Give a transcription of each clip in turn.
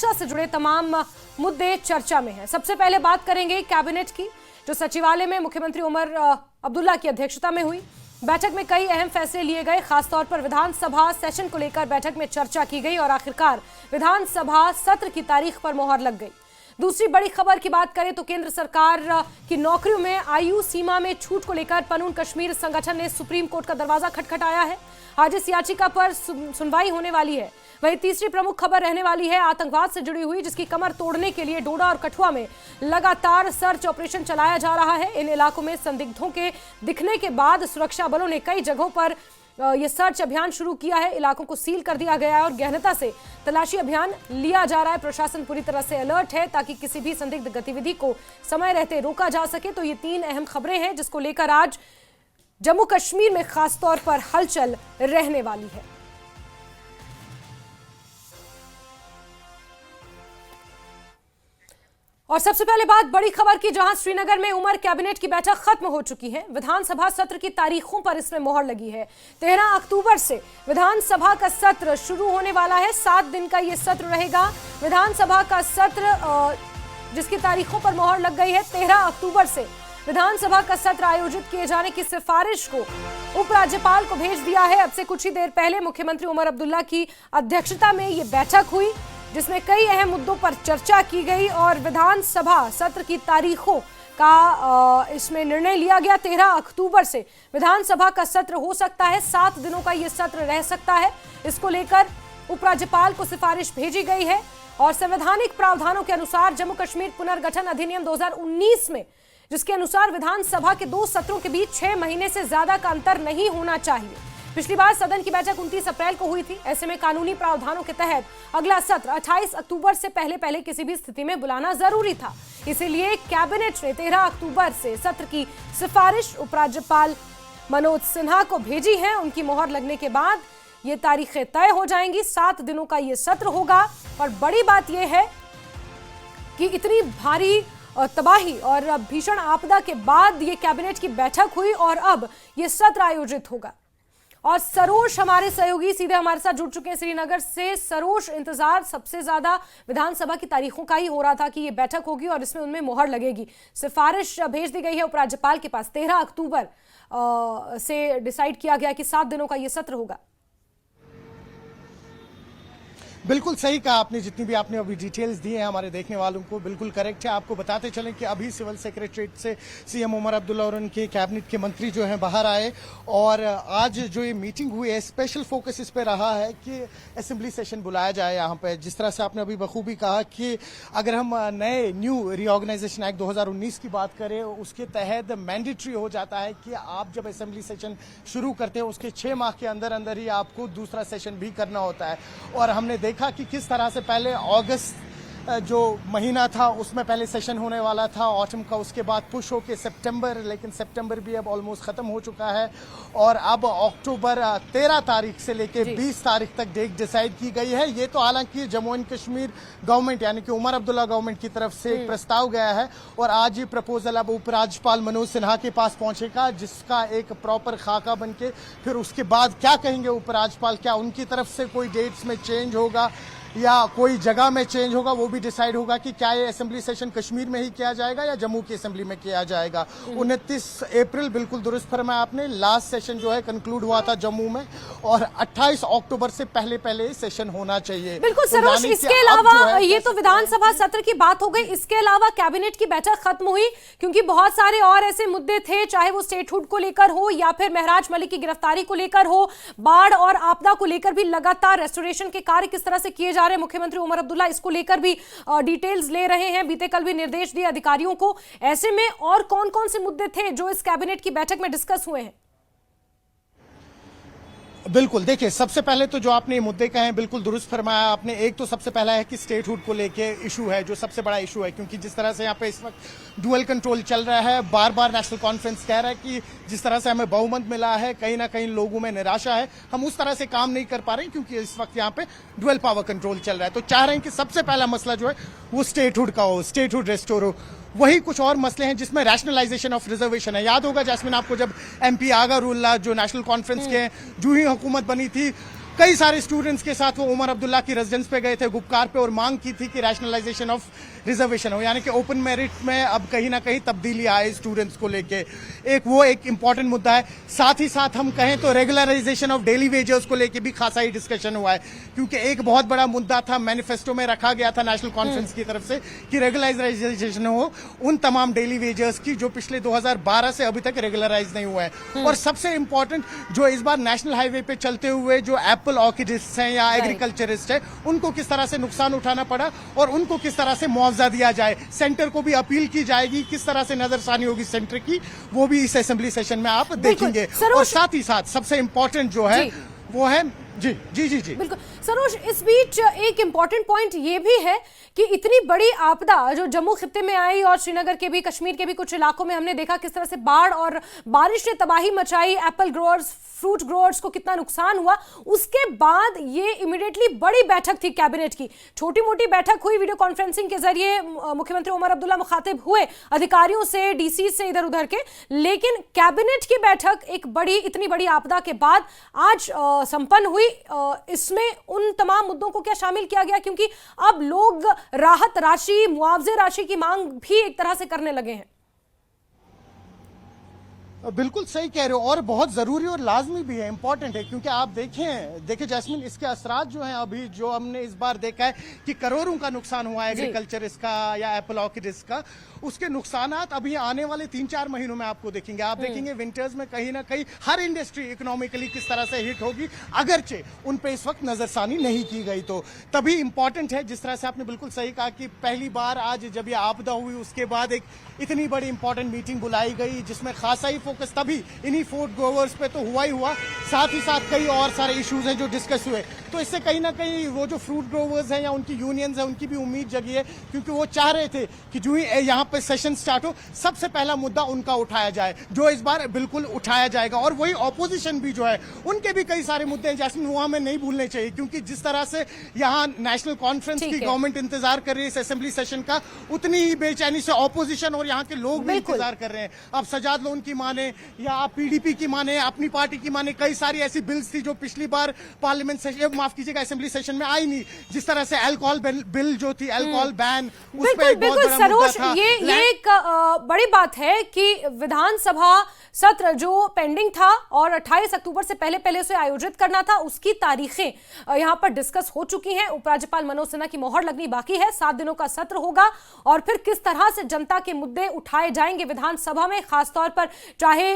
सुरक्षा से जुड़े तमाम मुद्दे चर्चा में हैं। सबसे पहले बात करेंगे कैबिनेट की, जो सचिवालय में मुख्यमंत्री उमर अब्दुल्ला की अध्यक्षता में हुई। बैठक में कई अहम फैसले लिए गए। खासतौर पर विधानसभा सेशन को लेकर बैठक में चर्चा की गई और आखिरकार विधानसभा सत्र की तारीख पर मोहर लग गई। दूसरी बड़ी खबर की बात करें तो केंद्र सरकार की नौकरियों में आयु सीमा में छूट को लेकर पनून कश्मीर संगठन ने सुप्रीम कोर्ट का दरवाजा खटखटाया है। आज इस याचिका पर सुनवाई होने वाली है। वहीं तीसरी प्रमुख खबर रहने वाली है आतंकवाद से जुड़ी हुई, जिसकी कमर तोड़ने के लिए डोडा और कठुआ में लगातार सर्च ऑपरेशन चलाया जा रहा है। इन इलाकों में संदिग्धों के दिखने के बाद सुरक्षा बलों ने कई जगहों पर यह सर्च अभियान शुरू किया है। इलाकों को सील कर दिया गया है और गहनता से तलाशी अभियान लिया जा रहा है। प्रशासन पूरी तरह से अलर्ट है ताकि किसी भी संदिग्ध गतिविधि को समय रहते रोका जा सके। तो ये तीन अहम खबरें हैं जिसको लेकर आज जम्मू कश्मीर में खासतौर पर हलचल रहने वाली है। और सबसे पहले बात बड़ी खबर की, जहां श्रीनगर में उमर कैबिनेट की बैठक खत्म हो चुकी है। विधानसभा सत्र की तारीखों पर इसमें मोहर लगी है। 13 अक्टूबर से विधानसभा का सत्र शुरू होने वाला है। 7 दिन का यह सत्र रहेगा। विधानसभा का सत्र जिसकी तारीखों पर मोहर लग गई है, 13 अक्टूबर से विधानसभा का सत्र आयोजित किए जाने की सिफारिश को उपराज्यपाल को भेज दिया है। अब से कुछ ही देर पहले मुख्यमंत्री उमर अब्दुल्ला की अध्यक्षता में यह बैठक हुई, जिसमें कई अहम मुद्दों पर चर्चा की गई और विधानसभा सत्र की तारीखों का इसमें निर्णय लिया गया। 13 अक्टूबर से विधानसभा का सत्र हो सकता है। 7 दिनों का यह सत्र रह सकता है। इसको लेकर उपराज्यपाल को सिफारिश भेजी गई है और संवैधानिक प्रावधानों के अनुसार जम्मू कश्मीर पुनर्गठन अधिनियम 2019 में, जिसके अनुसार विधानसभा के 2 सत्रों के बीच 6 महीने से ज्यादा का अंतर नहीं होना चाहिए। पिछली बार सदन की बैठक 29 अप्रैल को हुई थी। ऐसे में कानूनी प्रावधानों के तहत अगला सत्र 28 अक्टूबर से पहले किसी भी स्थिति में बुलाना जरूरी था। इसीलिए कैबिनेट ने 13 अक्टूबर से सत्र की सिफारिश उपराज्यपाल मनोज सिन्हा को भेजी है। उनकी मोहर लगने के बाद ये तारीखें तय हो जाएंगी। 7 दिनों का ये सत्र होगा और बड़ी बात यह है कि इतनी भारी तबाही और भीषण आपदा के बाद ये कैबिनेट की बैठक हुई और अब ये सत्र आयोजित होगा। और सरोज हमारे सहयोगी सीधे हमारे साथ जुड़ चुके हैं श्रीनगर से। सरोज, इंतजार सबसे ज्यादा विधानसभा की तारीखों का ही हो रहा था कि ये बैठक होगी और इसमें उनमें मोहर लगेगी। सिफारिश भेज दी गई है उपराज्यपाल के पास। 13 अक्टूबर से डिसाइड किया गया कि 7 दिनों का ये सत्र होगा। बिल्कुल सही कहा आपने। जितनी भी आपने अभी डिटेल्स दी हैं हमारे देखने वालों को, बिल्कुल करेक्ट है। आपको बताते चलें कि अभी सिविल सेक्रेटरीट से सीएम उमर अब्दुल्ला और उनके कैबिनेट के मंत्री जो हैं बाहर आए और आज जो ये मीटिंग हुई है, स्पेशल फोकस इस पे रहा है कि असेंबली सेशन बुलाया जाए यहाँ पे। जिस तरह से आपने अभी बखूबी कहा कि अगर हम नए न्यू रीऑर्गेनाइजेशन एक्ट 2019 की बात करें, उसके तहत मैंडेटरी हो जाता है कि आप जब असेंबली सेशन शुरू करते हैं उसके 6 माह के अंदर अंदर ही आपको दूसरा सेशन भी करना होता है। और हमने देखा कि किस तरह से पहले अगस्त जो महीना था उसमें पहले सेशन होने वाला था ऑटम का, उसके बाद पुश होके सितंबर, लेकिन सितंबर भी अब ऑलमोस्ट खत्म हो चुका है और अब अक्टूबर 13 तारीख से लेके 20 तारीख तक डेट डिसाइड की गई है। ये तो हालांकि जम्मू एंड कश्मीर गवर्नमेंट यानी कि उमर अब्दुल्ला गवर्नमेंट की तरफ से एक प्रस्ताव गया है और आज ये प्रपोजल अब उपराज्यपाल मनोज सिन्हा के पास पहुंचेगा, जिसका एक प्रॉपर खाका बनके फिर उसके बाद क्या कहेंगे उपराज्यपाल, क्या उनकी तरफ से कोई डेट्स में चेंज होगा या कोई जगह में चेंज होगा, वो भी डिसाइड होगा कि क्या ये असेंबली सेशन कश्मीर में ही किया जाएगा या जम्मू की असेंबली में किया जाएगा। 29 अप्रैल, बिल्कुल दुरुस्त फरमाया आपने, लास्ट सेशन जो है कंक्लूड हुआ था जम्मू में और 28 अक्टूबर से पहले सेशन होना चाहिए। बिल्कुल सरोज, इसके अलावा ये तो विधानसभा सत्र की बात हो गई। इसके अलावा कैबिनेट की बैठक खत्म हुई क्योंकि बहुत सारे और ऐसे मुद्दे थे, चाहे वो स्टेटहुड को लेकर हो या फिर महराज मलिक की गिरफ्तारी को लेकर हो, बाढ़ और आपदा को लेकर भी लगातार रेस्टोरेशन के कार्य किस तरह से किए जा रहे हैं। मुख्यमंत्री उमर अब्दुल्ला इसको लेकर भी डिटेल्स ले रहे हैं। बीते कल भी निर्देश दिए अधिकारियों को। ऐसे में और कौन कौन से मुद्दे थे जो इस कैबिनेट की बैठक में डिस्कस हुए हैं? बिल्कुल, देखिए सबसे पहले तो जो आपने ये मुद्दे कहे हैं बिल्कुल दुरुस्त फरमाया आपने। एक तो सबसे पहला है कि स्टेटहुड को लेके इशू है, जो सबसे बड़ा इशू है, क्योंकि जिस तरह से यहाँ पे इस वक्त डुअल कंट्रोल चल रहा है, बार बार नेशनल कॉन्फ्रेंस कह रहा है कि जिस तरह से हमें बहुमत मिला है, कहीं ना कहीं लोगों में निराशा है, हम उस तरह से काम नहीं कर पा रहे हैं क्योंकि इस वक्त यहाँ पे डुअल पावर कंट्रोल चल रहा है। तो चाह रहे हैं कि सबसे पहला मसला जो है वो स्टेटहुड का हो, स्टेटहुड रेस्टोर हो। वही कुछ और मसले हैं जिसमें रैशनलाइजेशन ऑफ रिजर्वेशन है। याद होगा जैस्मिन आपको, जब एमपी आगा रुल्ला जो नेशनल कॉन्फ्रेंस के जो ही हुकूमत बनी थी, कई सारे स्टूडेंट्स के साथ वो उमर अब्दुल्ला की रेजिडेंस पे गए थे गुपकार पे और मांग की थी कि रैशनलाइजेशन ऑफ रिजर्वेशन हो, यानी कि ओपन मेरिट में अब कहीं ना कहीं तब्दीली आए स्टूडेंट्स को लेके। एक इंपॉर्टेंट मुद्दा है। साथ ही साथ हम कहें तो रेगुलराइजेशन ऑफ डेली वेजेस को लेके भी खासा ही डिस्कशन हुआ है, क्योंकि एक बहुत बड़ा मुद्दा था, मैनिफेस्टो में रखा गया था नेशनल कॉन्फ्रेंस की तरफ से कि रेगुलराइजेशन हो उन तमाम डेली वेजेस की जो पिछले 2012 से अभी तक रेगुलराइज नहीं हुआ है। और सबसे इंपॉर्टेंट जो इस बार नेशनल हाईवे पे चलते हुए जो एप्पल ऑर्किडिस्ट हैं या एग्रीकल्चरिस्ट है, उनको किस तरह से नुकसान उठाना पड़ा और उनको किस तरह से मुआवजा दिया जाए। सेंटर को भी अपील की जाएगी, किस तरह से नजरसानी होगी सेंटर की, वो भी इस असेंबली सेशन में आप देखेंगे। और साथ ही साथ सबसे इंपॉर्टेंट जो है वो है जी जी जी जी बिल्कुल सरोज, इस बीच एक इंपॉर्टेंट पॉइंट ये भी है कि इतनी बड़ी आपदा जो जम्मू खित्ते में आई और श्रीनगर के भी, कश्मीर के भी कुछ इलाकों में हमने देखा किस तरह से बाढ़ और बारिश ने तबाही मचाई, एप्पल ग्रोअर्स, फ्रूट ग्रोअर्स को कितना नुकसान हुआ। उसके बाद ये इमीडिएटली बड़ी बैठक थी कैबिनेट की, छोटी मोटी बैठक हुई वीडियो कॉन्फ्रेंसिंग के जरिए, मुख्यमंत्री उमर अब्दुल्ला मुखातिब हुए अधिकारियों से, डीसी से, इधर उधर के, लेकिन कैबिनेट की बैठक एक बड़ी, इतनी बड़ी आपदा के बाद आज संपन्न हुई। इसमें उन तमाम मुद्दों को क्या शामिल किया गया, क्योंकि अब लोग राहत राशि, मुआवजे राशि की मांग भी एक तरह से करने लगे हैं। बिल्कुल सही कह रहे हो और बहुत जरूरी और लाजमी भी है, इंपॉर्टेंट है, क्योंकि आप देखिए जैस्मिन, इसके असरात जो हैं अभी जो हमने इस बार देखा है कि करोड़ों का नुकसान हुआ है एग्रीकल्चर इसका या एप्पल ऑर्किड्स का, उसके नुकसानात अभी आने वाले 3-4 महीनों में आपको देखेंगे। आप देखेंगे विंटर्स में कहीं ना कहीं हर इंडस्ट्री इकोनॉमिकली किस तरह से हिट होगी, अगरचे उन पे इस वक्त नजरसानी नहीं की गई। तो तभी इंपॉर्टेंट है, जिस तरह से आपने बिल्कुल सही कहा कि पहली बार आज जब ये आपदा हुई उसके बाद एक इतनी बड़ी इंपॉर्टेंट मीटिंग बुलाई गई जिसमें खासा ही फोकस तभी इन्हीं फूड ग्रोवर्स पे तो हुआ ही हुआ, साथ ही साथ कई और सारे इश्यूज हैं जो डिस्कस हुए। तो इससे कहीं ना कहीं वो जो फ्रूट ग्रोवर्स हैं या उनकी यूनियंस हैं उनकी भी उम्मीद जगी है, क्योंकि वो चाह रहे थे कि जो ही यहाँ पे सेशन स्टार्ट हो सबसे पहला मुद्दा उनका उठाया जाए, जो इस बार बिल्कुल उठाया जाएगा। और वही ऑपोजिशन भी जो है उनके भी कई सारे मुद्दे हैं, जैसे वो हमें नहीं भूलने चाहिए, क्योंकि जिस तरह से यहाँ नेशनल कॉन्फ्रेंस की गवर्नमेंट इंतजार कर रही है इस असेंबली सेशन का, उतनी ही बेचैनी से ऑपोजिशन और यहाँ के लोग भी इंतजार कर रहे हैं। अब सजाद लोन की माने या आप पीडीपी की माने, अपनी पार्टी की माने, कई सारी ऐसी बिल्स थी जो पिछली बार पार्लियामेंट सेशन, माफ कीजिएगा, असेंबली सेशन में आई नहीं, जिस तरह से अल्कोहल बिल जो थी, अल्कोहल बैन, उस पे एक बहुत बड़ा मुद्दा था। ये एक बड़ी बात है कि विधानसभा सत्र जो पेंडिंग था और 28 अक्टूबर से पहले उसे आयोजित करना था, उसकी तारीखें यहाँ पर डिस्कस हो चुकी हैं। उपराज्यपाल मनोज सिन्हा की मोहर लगनी बाकी है। 7 दिनों का सत्र होगा और फिर किस तरह से जनता के मुद्दे उठाए जाएंगे विधानसभा में, खासतौर पर चाहे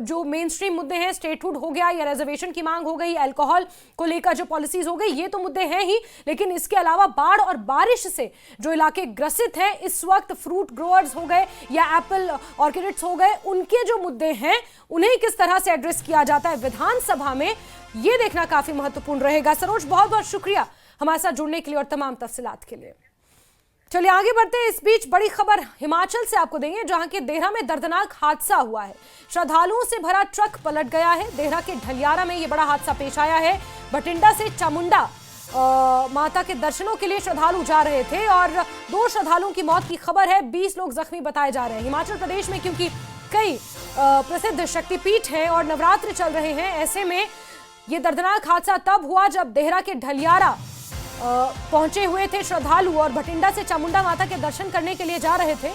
जो मेन स्ट्रीम मुद्दे हैं, स्टेटहुड हो गया या रिजर्वेशन की मांग हो गई, अल्कोहल को लेकर जो पॉलिसीज हो गई, ये तो मुद्दे हैं ही, लेकिन इसके अलावा बाढ़ और बारिश से जो इलाके ग्रसित हैं इस वक्त, फ्रूट ग्रोअर्स हो गए या एप्पल ऑर्किड्स हो गए, उनके जो मुद्दे हैं उन्हें किस तरह से एड्रेस किया जाता है विधानसभा में, ये देखना काफी महत्वपूर्ण रहेगा। सरोज, बहुत बहुत शुक्रिया हमारे साथ जुड़ने के लिए और तमाम तफसीलात के लिए। चलिए आगे बढ़ते हैं। इस बीच बड़ी खबर हिमाचल से आपको देंगे, जहां के देहरा में दर्दनाक हादसा हुआ है। श्रद्धालुओं से भरा ट्रक पलट गया है। देहरा के ढलियारा में यह बड़ा हादसा पेश आया है। बठिंडा से चामुंडा माता के दर्शनों के लिए श्रद्धालु जा रहे थे और 2 श्रद्धालुओं की मौत की खबर है। 20 लोग जख्मी बताए जा रहे हैं। हिमाचल प्रदेश में क्योंकि कई प्रसिद्ध शक्तिपीठ हैं और नवरात्र चल रहे हैं, ऐसे में यह दर्दनाक हादसा तब हुआ जब देहरा के ढलियारा पहुंचे हुए थे श्रद्धालु और बठिंडा से चामुंडा माता के दर्शन करने के लिए जा रहे थे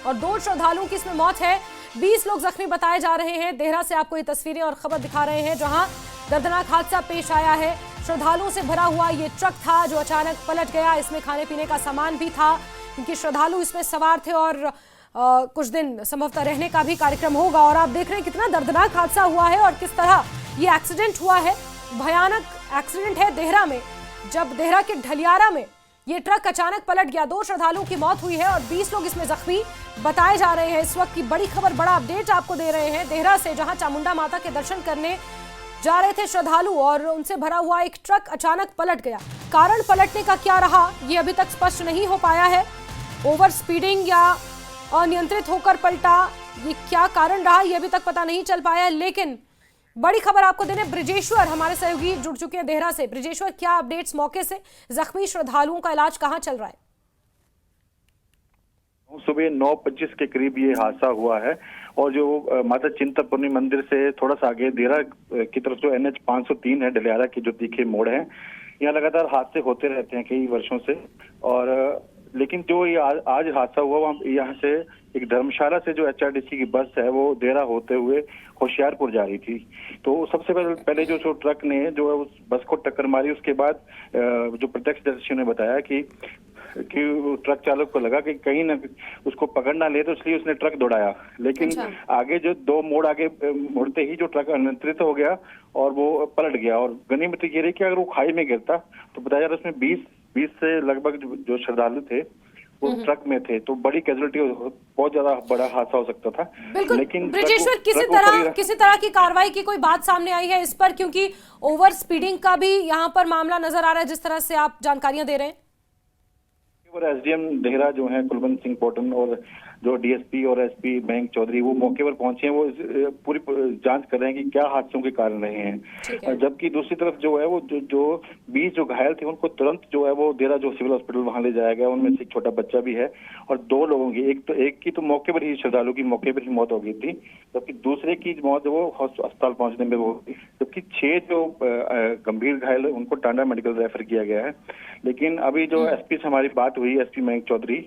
और 2 श्रद्धालुओं की इसमें मौत है। 20 लोग जख्मी बताए जा रहे हैं। देहरा से आपको ये तस्वीरें और खबर दिखा रहे हैं, जहां दर्दनाक हादसा पेश आया है। श्रद्धालुओं से भरा हुआ ये ट्रक था जो अचानक पलट गया। इसमें खाने पीने का सामान भी था, क्योंकि श्रद्धालु इसमें सवार थे और कुछ दिन संभवतः रहने का भी कार्यक्रम होगा। और आप देख रहे हैं कितना दर्दनाक हादसा हुआ है और किस तरह ये एक्सीडेंट हुआ है। भयानक एक्सीडेंट है देहरा में, जब देहरा के ढलियारा में ये ट्रक अचानक पलट गया। 2 श्रद्धालुओं की मौत हुई है और 20 लोग इसमें जख्मी बताए जा रहे हैं। इस वक्त की बड़ी खबर, बड़ा अपडेट आपको दे रहे हैं देहरा से, जहां चामुंडा माता के दर्शन करने जा रहे थे श्रद्धालु और उनसे भरा हुआ एक ट्रक अचानक पलट गया। कारण पलटने का क्या रहा, ये अभी तक स्पष्ट नहीं हो पाया है। ओवर स्पीडिंग या अनियंत्रित होकर पलटा, ये क्या कारण रहा, ये अभी तक पता नहीं चल पाया। लेकिन बड़ी खबर आपको देने ब्रिजेश्वर हमारे सहयोगी जुड़ चुके हैं देहरा से। ब्रिजेश्वर, क्या अपडेट्स मौके से? जख्मी श्रद्धालुओं का इलाज कहां चल रहा है? सुबह 9:25 के करीब ये हादसा हुआ है और जो माता चिंतपूर्णी मंदिर से थोड़ा सा आगे देरा की तरफ जो NH 503 है, डलियारा की जो तीखे मोड़ है, यहाँ लगातार हादसे होते रहते हैं कई वर्षों से। और लेकिन जो ये आज हादसा हुआ, वहाँ यहाँ से एक धर्मशाला से जो HRTC की बस है वो देरा होते हुए होशियारपुर जा रही थी। तो सबसे पहले जो ट्रक ने जो है उस बस को टक्कर मारी। उसके बाद जो प्रत्यक्षदर्शियों ने बताया कि ट्रक चालक को लगा कि कहीं ना उसको पकड़ ना ले, तो इसलिए उसने ट्रक दौड़ाया। लेकिन आगे जो 2 मोड़ आगे मुड़ते ही जो ट्रक अनियंत्रित हो गया और वो पलट गया। और गनीमत ये रही कि अगर वो खाई में गिरता तो बताया जा रहा है उसमें 20 से लगभग जो श्रद्धालु थे वो ट्रक में थे, तो बड़ी कैजुअलिटी, बहुत ज्यादा बड़ा हादसा हो सकता था। लेकिन ब्रिजेश्वर, किसी तरह की कार्रवाई की कोई बात सामने आई है इस पर, क्योंकि ओवर स्पीडिंग का भी यहाँ पर मामला नजर आ रहा है जिस तरह से आप जानकारियां दे रहे हैं। SDM देहरा जो है कुलवंत सिंह पोटन और जो DSP और SP मयंक चौधरी वो मौके पर पहुंचे हैं। वो पूरी जांच कर रहे हैं कि क्या हादसों के कारण रहे हैं। जबकि दूसरी तरफ जो है वो जो 20 जो घायल थे उनको तुरंत जो है वो देहरा जो सिविल हॉस्पिटल वहां ले जाया गया। उनमें से एक छोटा बच्चा भी है और 2 लोगों की, एक की तो मौके पर ही, श्रद्धालु की मौके पर ही मौत हो गई थी, जबकि दूसरे की मौत वो अस्पताल पहुंचने में वो, जबकि 6 जो गंभीर घायल उनको टांडा मेडिकल रेफर किया गया है। लेकिन अभी जो SP से हमारी बात हुई, SP मयंक चौधरी,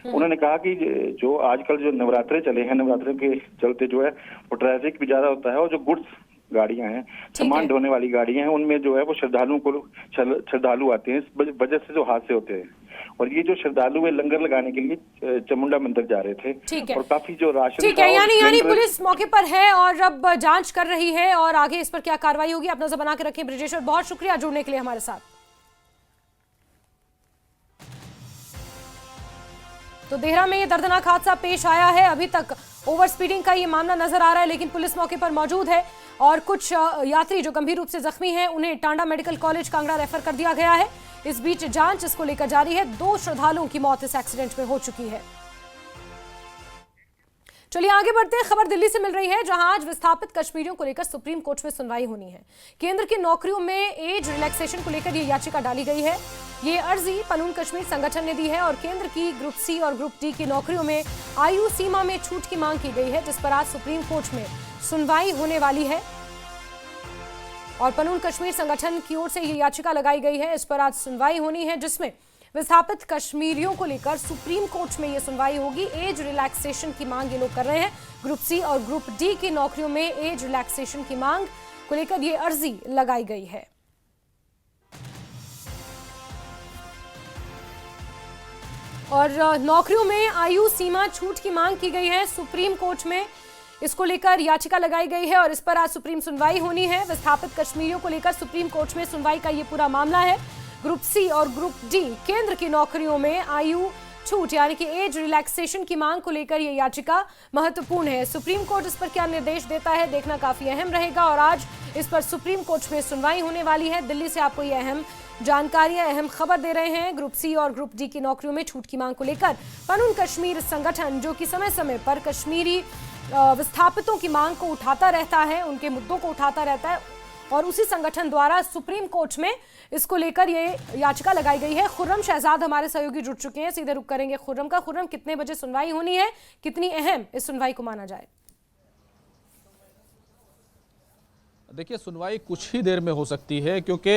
उन्होंने कहा कि जो आजकल जो नवरात्रे चले हैं, नवरात्रे के चलते जो है वो ट्रैफिक भी ज्यादा होता है और जो गुड्स गाड़ियां हैं, सामान ढोने वाली गाड़ियां हैं, उनमें जो है वो श्रद्धालु आते हैं, इस वजह से जो हादसे होते हैं। और ये जो श्रद्धालु है लंगर लगाने के लिए चामुंडा मंदिर जा रहे थे और काफी जो राशन, ठीक है, यानी पुलिस मौके पर है और अब जांच कर रही है और आगे इस पर क्या कार्रवाई होगी आप नजर बना के रखें। ब्रिजेश्वर, बहुत शुक्रिया जुड़ने के लिए हमारे साथ। तो देहरा में ये दर्दनाक हादसा पेश आया है। अभी तक ओवर स्पीडिंग का ये मामला नजर आ रहा है, लेकिन पुलिस मौके पर मौजूद है और कुछ यात्री जो गंभीर रूप से जख्मी हैं उन्हें Tanda medical college Kangra refer कर दिया गया है। इस बीच जांच इसको लेकर जारी है। 2 श्रद्धालुओं की मौत इस एक्सीडेंट में हो चुकी है। चलिए आगे बढ़ते हैं। खबर दिल्ली से मिल रही है, जहां आज विस्थापित कश्मीरियों को लेकर सुप्रीम कोर्ट में सुनवाई होनी है। केंद्र की नौकरियों में एज रिलैक्सेशन को लेकर ये याचिका डाली गई है। ये अर्जी पनून कश्मीर संगठन ने दी है और केंद्र की ग्रुप C और ग्रुप D की नौकरियों में आयु सीमा में छूट की मांग की गई है, जिस पर आज सुप्रीम कोर्ट में सुनवाई होने वाली है। और पनून कश्मीर संगठन की ओर से ये याचिका लगाई गई है, इस पर आज सुनवाई होनी है, जिसमें विस्थापित कश्मीरियों को लेकर सुप्रीम कोर्ट में ये सुनवाई होगी। एज रिलैक्सेशन की मांग ये लोग कर रहे हैं। ग्रुप C और ग्रुप D की नौकरियों में एज रिलैक्सेशन की मांग को लेकर ये अर्जी लगाई गई है। और नौकरियों में आयु सीमा छूट की मांग की गई है सुप्रीम कोर्ट में। इसको लेकर याचिका लगाई गई है और इस पर आज सुप्रीम सुनवाई होनी है। विस्थापित कश्मीरियों को लेकर सुप्रीम कोर्ट में सुनवाई का ये पूरा मामला है। ग्रुप C और ग्रुप D केंद्र की नौकरियों में आयु छूट यानी कि एज रिलैक्सेशन की मांग को लेकर यह याचिका महत्वपूर्ण है। सुप्रीम कोर्ट इस पर क्या निर्देश देता है देखना काफी अहम रहेगा और आज इस पर सुप्रीम कोर्ट में सुनवाई होने वाली है। दिल्ली से आपको यह अहम जानकारियां, अहम खबर दे रहे हैं। ग्रुप C और ग्रुप D की नौकरियों में छूट की मांग को लेकर पनून कश्मीर संगठन, जो कि समय समय पर कश्मीरी विस्थापितों की मांग को उठाता रहता है, उनके मुद्दों को उठाता रहता है और उसी संगठन द्वारा सुप्रीम कोर्ट में इसको लेकर ये याचिका लगाई गई है। खुर्रम शहजाद हमारे सहयोगी जुड़ चुके हैं, सीधे रुक करेंगे खुर्रम का। खुर्रम, कितने बजे सुनवाई होनी है, कितनी अहम इस सुनवाई को माना जाए? देखिए, सुनवाई कुछ ही देर में हो सकती है क्योंकि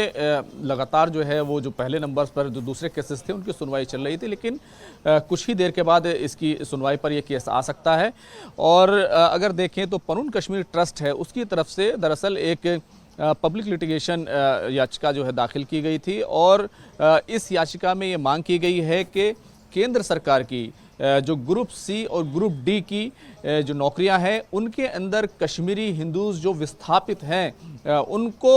लगातार जो है वो जो पहले नंबर पर जो दूसरे केसेस थे उनकी सुनवाई चल रही थी, लेकिन कुछ ही देर के बाद इसकी सुनवाई पर यह केस आ सकता है। और अगर देखें तो पनून कश्मीर ट्रस्ट है, उसकी तरफ से दरअसल एक पब्लिक लिटिगेशन याचिका जो है दाखिल की गई थी और इस याचिका में ये मांग की गई है कि केंद्र सरकार की जो ग्रुप C और ग्रुप D की जो नौकरियां हैं उनके अंदर कश्मीरी हिंदूज जो विस्थापित हैं उनको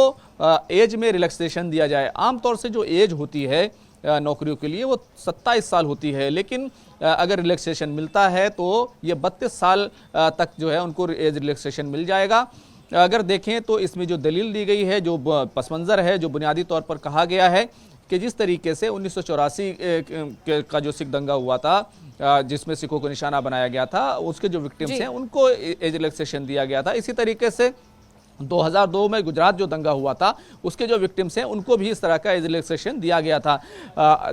एज में रिलैक्सेशन दिया जाए। आमतौर से जो एज होती है नौकरियों के लिए वो 27 साल होती है, लेकिन अगर रिलैक्सेशन मिलता है तो ये 32 साल तक जो है उनको एज रिलैक्सेशन मिल जाएगा। अगर देखें तो इसमें जो दलील दी गई है, जो पस मंज़र है, जो बुनियादी तौर पर कहा गया है कि जिस तरीके से 1984 का जो सिख दंगा हुआ था जिसमें सिखों को निशाना बनाया गया था, उसके जो विक्टिम्स हैं उनको एज रिलैक्सेशन दिया गया था। इसी तरीके से 2002 में गुजरात जो दंगा हुआ था उसके जो विक्टिम्स हैं उनको भी इस तरह का एज रिलैक्सेशन दिया गया था।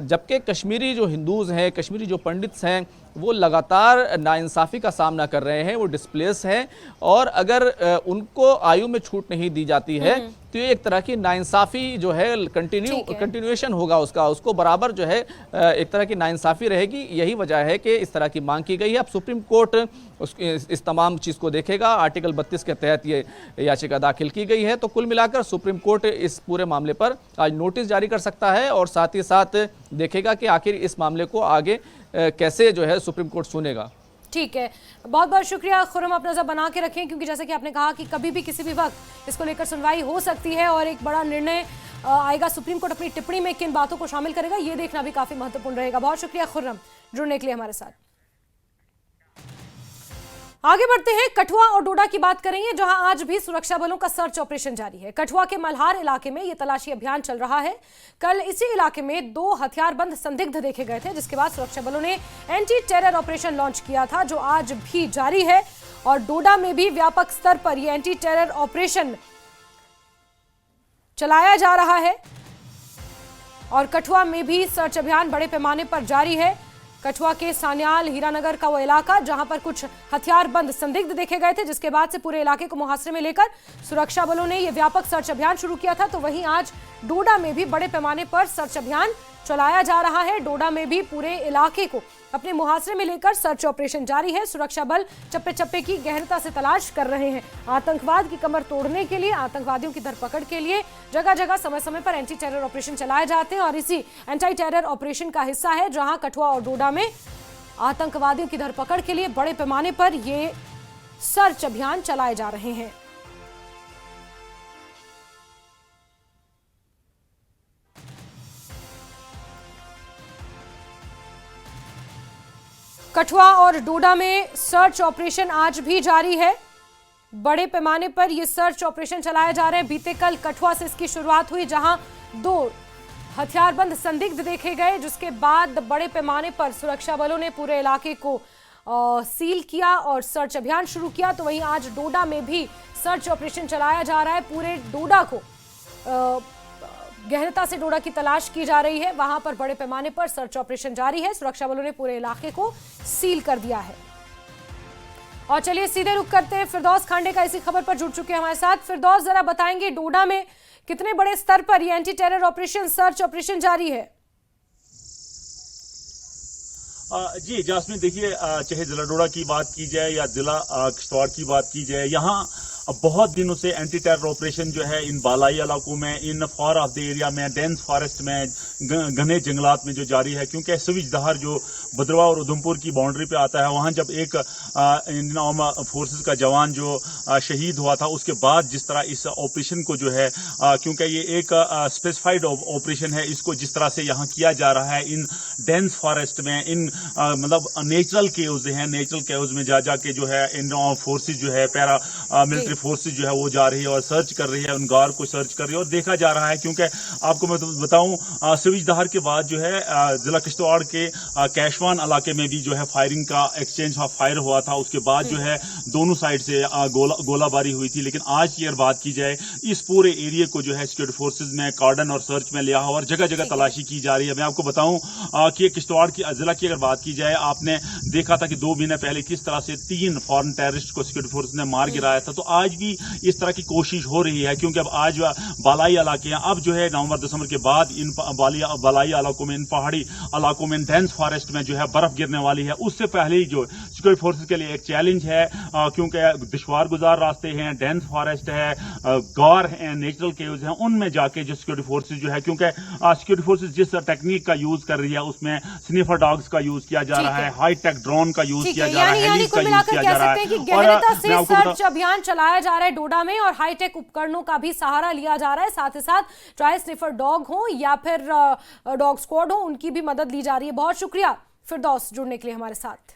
जबकि कश्मीरी जो हिंदूज़ हैं, कश्मीरी जो पंडित्स हैं, वो लगातार नाइंसाफ़ी का सामना कर रहे हैं, वो डिस्प्लेस हैं, और अगर उनको आयु में छूट नहीं दी जाती है तो ये एक तरह की नाइंसाफ़ी जो है कंटिन्यूएशन होगा उसको बराबर जो है एक तरह की नाइंसाफ़ी रहेगी। यही वजह है कि इस तरह की मांग की गई है। अब सुप्रीम कोर्ट इस तमाम चीज़ को देखेगा। आर्टिकल 32 के तहत ये याचिका दाखिल की गई है, तो कुल मिलाकर सुप्रीम कोर्ट इस पूरे मामले पर आज नोटिस जारी कर सकता है और साथ ही साथ देखेगा कि आखिर इस मामले को आगे कैसे जो है सुप्रीम कोर्ट सुनेगा। ठीक है, बहुत बहुत शुक्रिया खुर्रम, आप नजर बना के रखें, क्योंकि जैसे कि आपने कहा कि कभी भी किसी भी वक्त इसको लेकर सुनवाई हो सकती है और एक बड़ा निर्णय आएगा। सुप्रीम कोर्ट अपनी टिप्पणी में किन बातों को शामिल करेगा ये देखना भी काफी महत्वपूर्ण रहेगा। बहुत शुक्रिया खुर्रम जुड़ने के लिए हमारे साथ। आगे बढ़ते हैं, कठुआ और डोडा की बात करेंगे, जहां आज भी सुरक्षा बलों का सर्च ऑपरेशन जारी है। कठुआ के मल्हार इलाके में यह तलाशी अभियान चल रहा है। कल इसी इलाके में 2 हथियारबंद संदिग्ध देखे गए थे, जिसके बाद सुरक्षा बलों ने एंटी टेरर ऑपरेशन लॉन्च किया था, जो आज भी जारी है। और डोडा में भी व्यापक स्तर पर यह एंटी टेरर ऑपरेशन चलाया जा रहा है और कठुआ में भी सर्च अभियान बड़े पैमाने पर जारी है। कठुआ के सान्याल हीरानगर का वो इलाका जहां पर कुछ हथियारबंद संदिग्ध देखे गए थे, जिसके बाद से पूरे इलाके को मुहासरे में लेकर सुरक्षा बलों ने यह व्यापक सर्च अभियान शुरू किया था। तो वहीं आज डोडा में भी बड़े पैमाने पर सर्च अभियान चलाया जा रहा है। डोडा में भी पूरे इलाके को अपने मुहासरे में लेकर सर्च ऑपरेशन जारी है। सुरक्षा बल चप्पे चप्पे की गहनता से तलाश कर रहे हैं। आतंकवाद की कमर तोड़ने के लिए, आतंकवादियों की धरपकड़ के लिए जगह जगह समय समय पर एंटी टेरर ऑपरेशन चलाए जाते हैं और इसी एंटी टेरर ऑपरेशन का हिस्सा है जहां कठुआ और डोडा में आतंकवादियों की धरपकड़ के लिए बड़े पैमाने पर ये सर्च अभियान चलाए जा रहे हैं। कठुआ और डोडा में सर्च ऑपरेशन आज भी जारी है। बड़े पैमाने पर यह सर्च ऑपरेशन चलाए जा रहे हैं। बीते कल कठुआ से इसकी शुरुआत हुई, जहां 2 हथियारबंद संदिग्ध देखे गए, जिसके बाद बड़े पैमाने पर सुरक्षा बलों ने पूरे इलाके को सील किया और सर्च अभियान शुरू किया। तो वहीं आज डोडा में भी सर्च ऑपरेशन चलाया जा रहा है। पूरे डोडा को गहनता से डोडा की तलाश की जा रही है। वहां पर बड़े पैमाने पर सर्च ऑपरेशन जारी है। सुरक्षा बलों ने पूरे इलाके को सील कर दिया है। और चलिए सीधे रुख करते हैं, फिरदौस खांडे का इसी खबर पर जुड़ चुके हैं हमारे साथ। फिरदौस, जरा बताएंगे डोडा में कितने बड़े स्तर पर ये anti terror operation, search operation जारी है? जी जास्मीन, देखिए, चाहे जिला डोडा की बात की जाए या जिला किश्तवाड़ की बात की जाए, यहाँ बहुत दिनों से एंटी टेरर ऑपरेशन जो है इन बालाई इलाकों में, इन फार ऑफ द एरिया में, डेंस फॉरेस्ट में, घने जंगलात में जो जारी है। क्योंकि सविज दहार जो भद्रवाह और उधमपुर की बाउंड्री पे आता है, वहां जब एक इंडियन आर्म फोर्सेस का जवान जो शहीद हुआ था, उसके बाद जिस तरह इस ऑपरेशन को जो है, क्योंकि ये एक स्पेसिफाइड ऑपरेशन है, इसको जिस तरह से यहाँ किया जा रहा है इन डेंस फॉरेस्ट में, इन मतलब नेचुरल केव्स हैं, नेचुरल केव्स में जा जाके जो है इंडियन आर्म फोर्सेस जो है, पैरा मिलिट्री फोर्सेस जो है वो जा रही है और सर्च कर रही है, उन गार को सर्च कर रही है और देखा जा रहा है। क्योंकि आपको मैं बताऊं, सविज दहार के बाद जो है जिला किश्तवाड़ के कैशवान इलाके में भी जो है फायरिंग का एक्सचेंज फायर हुआ था। उसके बाद जो है दोनों साइड से गोलाबारी हुई थी। लेकिन आज की अगर बात की जाए, इस पूरे एरिया को जो है सिक्योरिटी फोर्सेज में कार्डन और सर्च में लिया हुआ और जगह जगह तलाशी की जा रही है। मैं आपको बताऊं कि किश्तवाड़ की जिला की अगर बात की जाए, आपने देखा था कि 2 महीने पहले किस तरह से 3 फॉरेन टेररिस्ट को सिक्योरिटी फोर्स ने मार गिराया था। तो आज भी इस तरह की कोशिश हो रही है, क्योंकि अब आज बालाई इलाके हैं, अब जो है नवंबर दिसंबर के बाद इन बालाई इलाकों में, इन पहाड़ी इलाकों में, डेंस फॉरेस्ट में जो है बर्फ गिरने वाली है। उससे पहले ही जो सिक्योरिटी फोर्सेज के लिए एक चैलेंज है, क्योंकि दुश्वार गुजार रास्ते हैं, डेंस फॉरेस्ट है, गार हैं, नेचुरल केव्स हैं, उनमें जाके जो सिक्योरिटी फोर्सेज जो है, क्योंकि सिक्योरिटी फोर्सेज जिस टेक्निक का यूज कर रही है उसमें स्निफर डॉग्स का यूज किया जा रहा है, हाईटेक ड्रोन का यूज किया जा रहा है, हेलिस का यूज किया जा रहा है। और सर्च अभियान चलाया जा रहा है डोडा में और हाईटेक उपकरणों का भी सहारा लिया जा रहा है। साथ ही साथ चाहे स्निफर डॉग हो या फिर डॉग स्क्वाड हो, उनकी भी मदद ली जा रही है। बहुत शुक्रिया फिरदौस जुड़ने के लिए हमारे साथ।